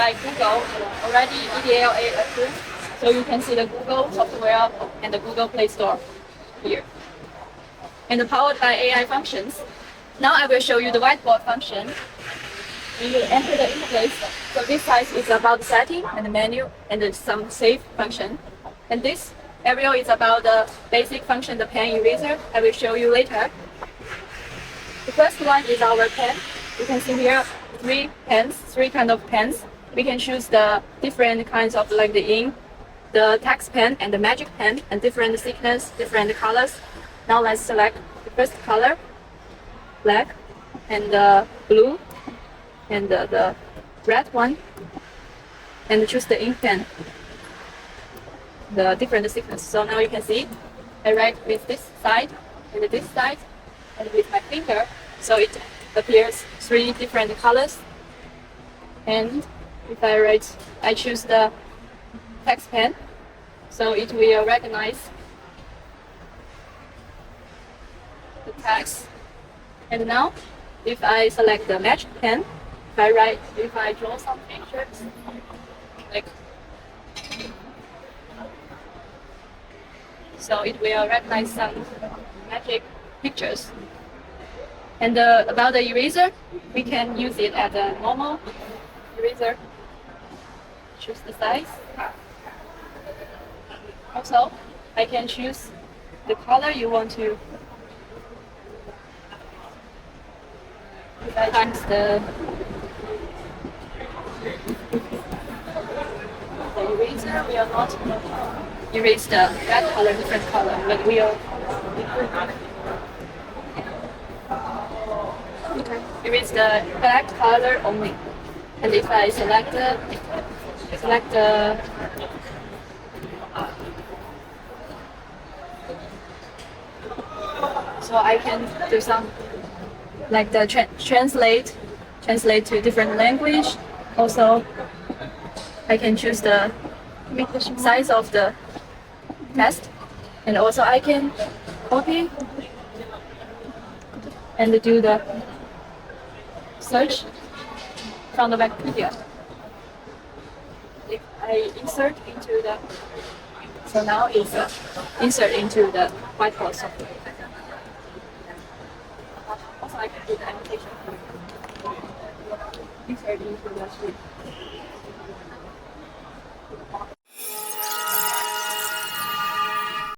by Google, already EDLA approved. So you can see the Google software and the Google Play Store here. And powered by AI functions. Now I will show you the whiteboard function. When you enter the interface, so this side is about the setting and the menu and some save function. And this area is about the basic function, the pen eraser. I will show you later. The first one is our pen. You can see here three kind of pens. We can choose the different kinds of like the ink, the text pen and the magic pen, and different thickness, different colors. Now let's select the first color, black, and the blue, and the red one, and choose the ink pen, the different thickness. So now you can see I write with this side and this side and with my finger, so it appears three different colors. And if I write, I choose the text pen, so it will recognize the text. And now if I select the magic pen, if I draw some pictures, like so, it will recognize some magic pictures. And about the eraser, we can use it as a normal eraser. Choose the size. Also, I can choose the color you want to. If I choose the eraser, we are not erase the red color, different color, but we are erase the black color only. And if I select the so I can do some like the translate to different language. Also, I can choose the size of the text, and also I can copy and do the search from the Wikipedia. If I insert into the, so now it's insert into the whiteboard software. Also I can do the annotation. Insert into the sheet.